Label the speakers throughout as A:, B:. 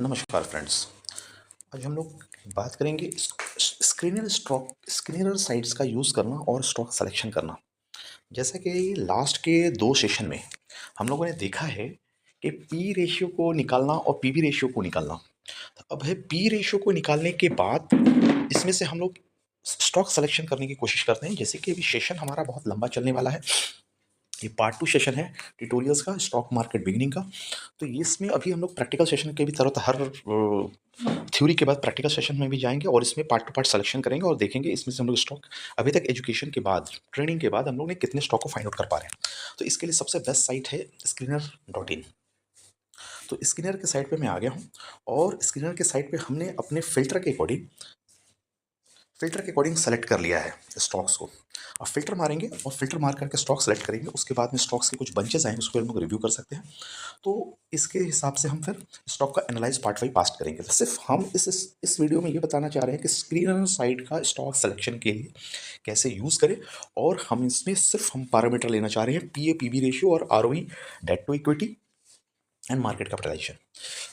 A: नमस्कार फ्रेंड्स। आज हम लोग बात करेंगे स्क्रीनर साइट्स का यूज़ करना और स्टॉक सिलेक्शन करना। जैसा कि लास्ट के 2 सेशन में हम लोगों ने देखा है कि पी रेशियो को निकालना और पीवी रेशियो को निकालना। तो अब है पी रेशियो को निकालने के बाद इसमें से हम लोग स्टॉक सिलेक्शन करने की कोशिश करते हैं। जैसे कि अभी सेशन हमारा बहुत लंबा चलने वाला है। ये पार्ट 2 सेशन है ट्यूटोरियल्स का, स्टॉक मार्केट बिगिनिंग का। तो ये इसमें अभी हम लोग प्रैक्टिकल सेशन के भी तरह हर थ्योरी के बाद प्रैक्टिकल सेशन में भी जाएंगे और इसमें पार्ट टू पार्ट सिलेक्शन करेंगे और देखेंगे इसमें से हम लोग स्टॉक अभी तक एजुकेशन के बाद, ट्रेनिंग के बाद हम लोग ने कितने स्टॉक को फाइंड आउट कर पा रहे हैं। तो इसके लिए सबसे बेस्ट साइट है स्क्रीनर.इन। तो स्क्रीनर के साइट पे मैं आ गया हूँ और स्क्रीनर के साइट पे हमने अपने फिल्टर के अकॉर्डिंग सेलेक्ट कर लिया है स्टॉक्स को। अब फिल्टर मारेंगे और फिल्टर मार करके स्टॉक सेलेक्ट करेंगे। उसके बाद में स्टॉक्स के कुछ बंचेस आएंगे, उसको हम लोग रिव्यू कर सकते हैं। तो इसके हिसाब से हम फिर स्टॉक का एनालाइज पार्ट वाइज पास्ट करेंगे। तो सिर्फ हम इस वीडियो में ये बताना चाह रहे हैं कि स्क्रीनर साइट का स्टॉक सिलेक्शन के लिए कैसे यूज़ करें। और हम इसमें सिर्फ हम पैरामीटर लेना चाह रहे हैं P E P B ratio और R O E, debt to equity and market capitalisation.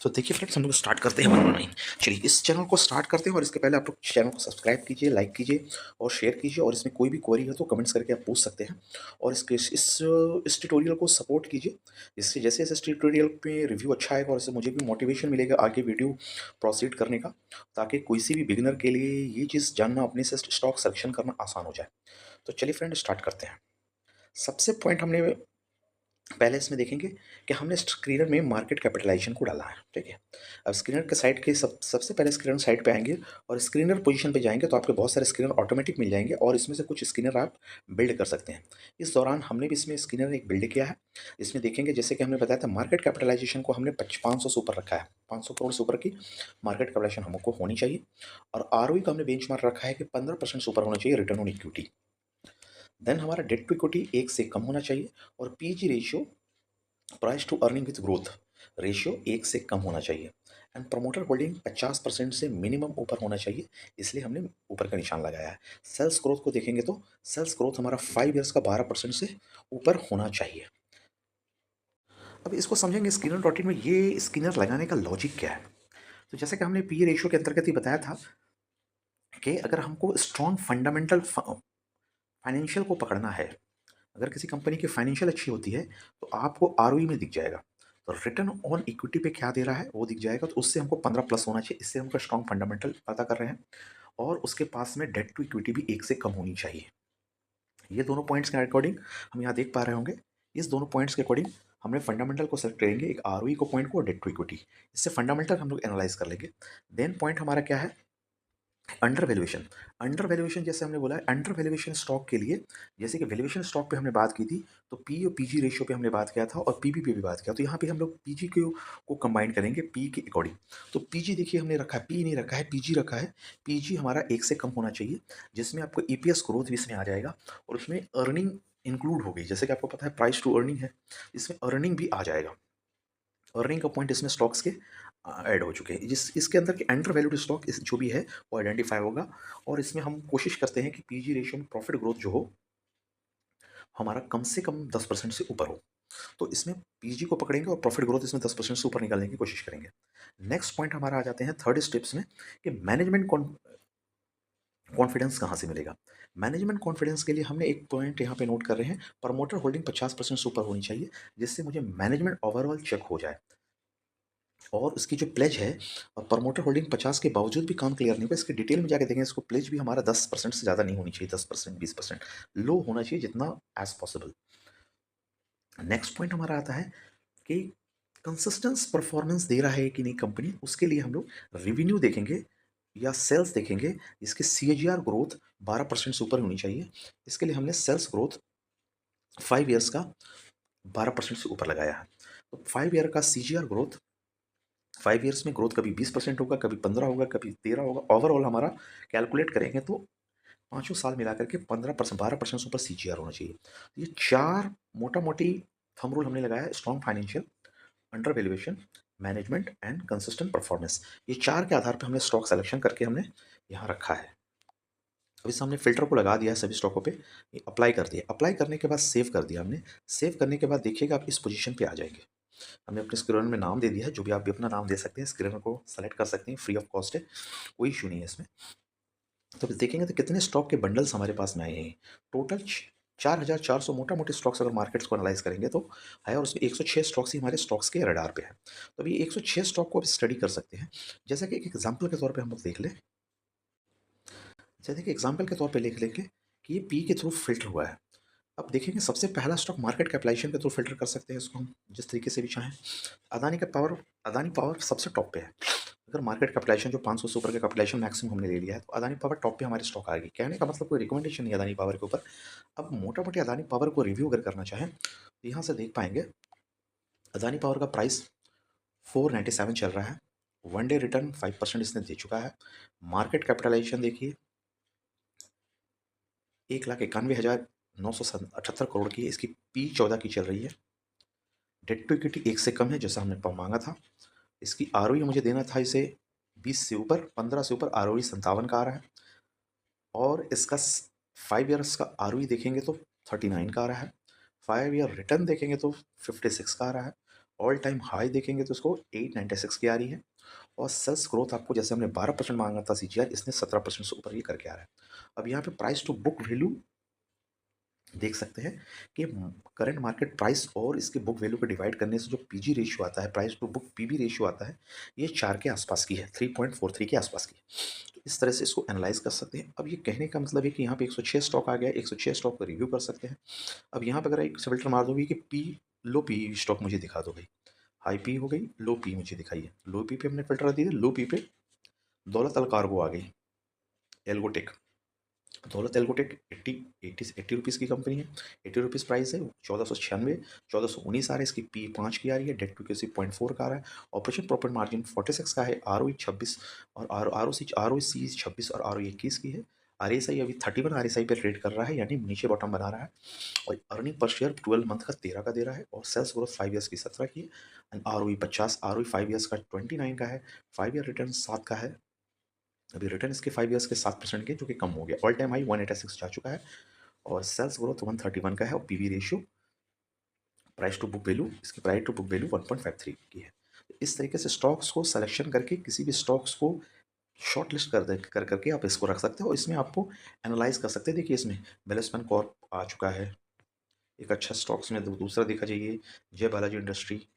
A: तो देखिए फ्रेंड्स, हम लोग स्टार्ट करते हैं 119। चलिए इस चैनल को स्टार्ट करते हैं और इसके पहले आप लोग चैनल को सब्सक्राइब कीजिए, लाइक कीजिए और शेयर कीजिए। और इसमें कोई भी क्वेरी है तो कमेंट्स करके आप पूछ सकते हैं। और इस ट्यूटोरियल को सपोर्ट कीजिए। इससे जैसे जैसे ट्यूटोरियल पे रिव्यू अच्छा आएगा और इससे मुझे भी मोटिवेशन मिलेगा आगे वीडियो प्रोसीड करने का, ताकि कोई सी भी बिगिनर के लिए ये चीज़ जानना, अपने से स्टॉक सिलेक्शन करना आसान हो जाए। तो चलिए फ्रेंड स्टार्ट करते हैं। सबसे पॉइंट हमने पहले इसमें देखेंगे कि हमने स्क्रीनर में मार्केट कैपिटलाइजेशन को डाला है, ठीक है। अब स्क्रीनर के साइट के सबसे पहले स्क्रीनर साइट पे आएंगे और स्क्रीनर पोजीशन पे जाएंगे तो आपके बहुत सारे स्क्रीनर ऑटोमेटिक मिल जाएंगे और इसमें से कुछ स्क्रीनर आप बिल्ड कर सकते हैं। इस दौरान हमने भी इसमें स्क्रीनर एक बिल्ड किया है। इसमें देखेंगे जैसे कि हमने बताया था, मार्केट कैपिटलाइजेशन को हमने 500 से ऊपर रखा है। 500 करोड़ से ऊपर की मार्केट कैपिटलाइजेशन हमको होनी चाहिए। और आर का हमने बेंचमार्क रखा है कि 15% से ऊपर होना चाहिए रिटर्न ऑन इक्विटी। देन हमारा डेट टू इक्विटी 1 से कम होना चाहिए। और PEG ratio, price to earning with growth ratio, 1 से कम होना चाहिए। एंड प्रमोटर होल्डिंग 50% से मिनिमम ऊपर होना चाहिए, इसलिए हमने ऊपर का निशान लगाया है। सेल्स ग्रोथ को देखेंगे तो सेल्स ग्रोथ हमारा 5 ईयर्स का 12% से ऊपर होना चाहिए। अब इसको समझेंगे स्किनर.इन में ये स्किनर लगाने का लॉजिक क्या है। तो जैसे कि हमने पी रेशियो के अंतर्गत ही बताया था कि अगर हमको स्ट्रॉन्ग फंडामेंटल फाइनेंशियल को पकड़ना है, अगर किसी कंपनी की फाइनेंशियल अच्छी होती है तो आपको आरओई में दिख जाएगा। तो रिटर्न ऑन इक्विटी पे क्या दे रहा है वो दिख जाएगा। तो उससे हमको 15 प्लस होना चाहिए, इससे हमको स्ट्रॉन्ग फंडामेंटल पता कर रहे हैं। और उसके पास में डेट टू इक्विटी भी 1 से कम होनी चाहिए। ये दोनों पॉइंट्स के अकॉर्डिंग हम यहाँ देख पा रहे होंगे। इस दोनों पॉइंट्स के अकॉर्डिंग हमने फंडामेंटल को सेलेक्ट करेंगे, एक आरओई को पॉइंट को और डेट टू इक्विटी। इससे फंडामेंटल हम लोग एनालाइज कर लेंगे। देन पॉइंट हमारा क्या है, अंडर वैल्यूएशन। अंडर वैल्यूएशन जैसे हमने बोला है, अंडर वैल्यूएशन स्टॉक के लिए, जैसे कि वैल्यूएशन स्टॉक पे हमने बात की थी तो पी और पीजी रेशियो पे हमने बात किया था और पीबी पे भी बात किया। तो यहाँ पे हम लोग पीजी को कंबाइन करेंगे पी के अकॉर्डिंग। तो पीजी देखिए हमने रखा है, पी नहीं रखा है, पीजी रखा है। पीजी हमारा 1 से कम होना चाहिए, जिसमें आपको ईपीएस ग्रोथ भी इसमें आ जाएगा और उसमें अर्निंग इंक्लूड होगी। जैसे कि आपको पता है प्राइस टू अर्निंग है, इसमें अर्निंग भी आ जाएगा। अर्निंग का पॉइंट इसमें स्टॉक्स के ऐड हो चुके हैं। जिस इसके अंदर के अंडर वैल्यूड स्टॉक इस जो भी है वो आइडेंटिफाई होगा। और इसमें हम कोशिश करते हैं कि पीजी रेशियो में प्रॉफिट ग्रोथ जो हो हमारा कम से कम 10% से ऊपर हो। तो इसमें पीजी को पकड़ेंगे और प्रॉफिट ग्रोथ इसमें 10% से ऊपर निकालने की कोशिश करेंगे। नेक्स्ट पॉइंट हमारा आ जाते हैं थर्ड स्टेप्स में कि मैनेजमेंट कॉन्फिडेंस कहाँ से मिलेगा। मैनेजमेंट कॉन्फिडेंस के लिए हमने एक पॉइंट यहाँ पे नोट कर रहे हैं, प्रमोटर होल्डिंग 50% से ऊपर होनी चाहिए, जिससे मुझे मैनेजमेंट ओवरऑल चेक हो जाए। और उसकी जो प्लेज है, और प्रमोटर होल्डिंग 50 के बावजूद भी काम क्लियर नहीं हुआ, इसके डिटेल में जाके देखेंगे। इसको प्लेज भी हमारा 10% से ज़्यादा नहीं होनी चाहिए, 10% 20% लो होना चाहिए जितना एज पॉसिबल। नेक्स्ट पॉइंट हमारा आता है कि कंसिस्टेंस परफॉर्मेंस दे रहा है कि नहीं कंपनी। उसके लिए हम लोग रिवेन्यू देखेंगे या सेल्स देखेंगे, इसके CAGR ग्रोथ 12% से ऊपर होनी चाहिए। इसके लिए हमने सेल्स ग्रोथ 5 ईयर्स का 12% से ऊपर लगाया है। तो 5 ईयर का CAGR ग्रोथ 5 ईयर्स में ग्रोथ कभी 20% होगा, कभी 15 होगा, कभी 13 होगा। ओवरऑल हमारा कैलकुलेट करेंगे तो पाँचों साल मिला करके 15%, 12% से ऊपर CAGR होना चाहिए। तो ये 4 मोटा मोटी थंब रूल हमने लगाया है: strong financial, under valuation, management and consistent performance. ये 4 के आधार पर हमने स्टॉक सिलेक्शन करके हमने यहाँ रखा है। अब इस हमने फिल्टर को लगा दिया है सभी स्टॉकों पे, अप्लाई कर दिया। अप्लाई करने के बाद सेव कर दिया हमने। सेव करने के बाद देखिएगा आप इस पोजीशन पे आ जाएंगे। हमने अपने स्क्रीनर में नाम दे दिया है, जो भी आप भी अपना नाम दे सकते हैं, स्क्रीनर को सेलेक्ट कर सकते हैं, फ्री ऑफ कॉस्ट है, कोई इशू नहीं है इसमें। तो अब देखेंगे तो कितने स्टॉक के बंडल्स हमारे पास में आए हैं। टोटल 4,400 मोटा-मोटी स्टॉक्स अगर मार्केट्स को एनालाइज़ करेंगे तो है, और उसमें 106 स्टॉक्स ही हमारे स्टॉक्स के रडार पे हैं। तो अभी 106 स्टॉक को आप स्टडी कर सकते हैं। जैसे कि एक एग्ज़ाम्पल के तौर पे हम लोग देख लें, जैसे कि एग्ज़ाम्पल के तौर पे लिख लें कि ये पी के थ्रू फ़िल्टर हुआ है। अब देखेंगे सबसे पहला स्टॉक मार्केट कैपिटलाइज़ेशन के थ्रू फ़िल्टर कर सकते हैं इसको हम, जिस तरीके से भी चाहें। अदानी पावर सबसे टॉप पे है। अगर मार्केट कैपिटलाइज़ेशन जो 500 से ऊपर का कैपिटलाइज़ेशन मैक्सिमम हमने ले लिया है, तो अदानी पावर टॉप पे हमारे स्टॉक आएगी। कहने का मतलब कोई रिकमेंडेशन नहीं है अदानी पावर के ऊपर। अब मोटा-मोटी अदानी पावर को रिव्यू अगर करना चाहें, तो यहाँ से देख पाएँगे अदानी पावर का प्राइस 497 चल रहा है। वन डे रिटर्न 5% इसने दे चुका है। मार्केट कैपिटलाइज़ेशन देखिए 1,91,978 करोड़ की है। इसकी पी 14 की चल रही है। डेट टू इक्विटी 1 से कम है, जैसा हमने मांगा था। इसकी आरओई मुझे देना था इसे 20 से ऊपर, 15 से ऊपर, आरओई 57 का आ रहा है। और इसका 5 ईयर्स का आरओई देखेंगे तो 39 का आ रहा है। 5 ईयर रिटर्न देखेंगे तो 56 का आ रहा है। ऑल टाइम हाई देखेंगे तो इसको 896 की आ रही है। और सेल्स ग्रोथ आपको, जैसे हमने 12% मांगा था सीजीआर, इसने 17% से ऊपर ये करके आ रहा है। अब यहाँ पे प्राइस टू बुक वैल्यू देख सकते हैं कि करंट मार्केट प्राइस और इसके बुक वैल्यू को डिवाइड करने से जो पीजी रेशियो आता है, price to book PB ratio आता है, ये 4 के आसपास की है, 3.43 के आसपास की है। तो इस तरह से इसको एनालाइज कर सकते हैं। अब ये कहने का मतलब है कि यहाँ पे 106 स्टॉक आ गया, 106 स्टॉक को रिव्यू कर सकते हैं। अब यहाँ पे अगर एक फिल्टर मार दोगे कि पी लो पी स्टॉक मुझे दिखा दो भाई, हाई पी हो गई, लो पी मुझे दिखाइए। लो पी पे हमने फिल्टर दिया, लो पी पे दौलत अल कार्गो आ गई, एल्गोटेक। दौलत एल्गोटेक 80 रुपीज़ की कंपनी है, 80 रुपीज़ प्राइस है। 1496, 1419 आ रहा है, इसकी पी 5 की आ रही है, डेट टू के 0.4 का आ रहा है। ऑपरेशन प्रॉफिट मार्जिन 46 का है, आर ओ 26 और आर ओ सी 26 और आर ओ 21 की है। आर एस आई अभी 31 आर एस आई पे ट्रेड कर रहा है, यानी नीचे बॉटम बना रहा है। और अर्निंग पर शेयर 12 मंथ का 13 का दे रहा है, और सेल्स ग्रोथ 5 ईयर्स की 17 की है। And R O 50, R O 5 years का 29 का है, 5 ईयर रिटर्न 7 का है। अभी रिटर्न इसके 5 ईयर्स के 7% के, जो कि कम हो गया। ऑल टाइम हाई 186 जा चुका है, और सेल्स ग्रोथ 131 का है, और PV ratio, price to book value, इसकी प्राइस टू बुक वैल्यू 1.53 की है। तो इस तरीके से स्टॉक्स को सिलेक्शन करके किसी भी स्टॉक्स को शॉर्ट लिस्ट कर करके आप इसको रख सकते हो, और इसमें आपको एनालाइज कर सकते हैं। देखिए इसमें बेलस्पन कॉर्प आ चुका है, एक अच्छा स्टॉक्स में। दूसरा देखा जाइए जय बालाजी इंडस्ट्री।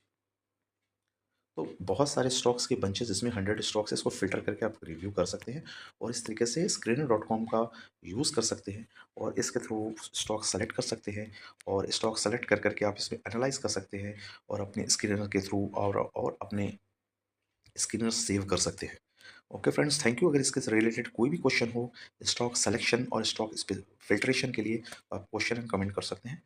A: तो बहुत सारे स्टॉक्स के बंचेस, इसमें 100 स्टॉक्स है, इसको फिल्टर करके आप रिव्यू कर सकते हैं, और इस तरीके से स्क्रीनर.com का यूज़ कर सकते हैं, और इसके थ्रू स्टॉक सेलेक्ट कर सकते हैं, और स्टॉक सेलेक्ट कर करके आप इसमें एनालाइज कर सकते हैं, और अपने स्क्रीनर के थ्रू और अपने स्क्रीनर सेव कर सकते हैं। Okay friends, thank you. अगर इसके से रिलेटेड कोई भी क्वेश्चन हो स्टॉक सेलेक्शन और स्टॉक फिल्ट्रेशन के लिए, आप क्वेश्चन एंड कमेंट कर सकते हैं।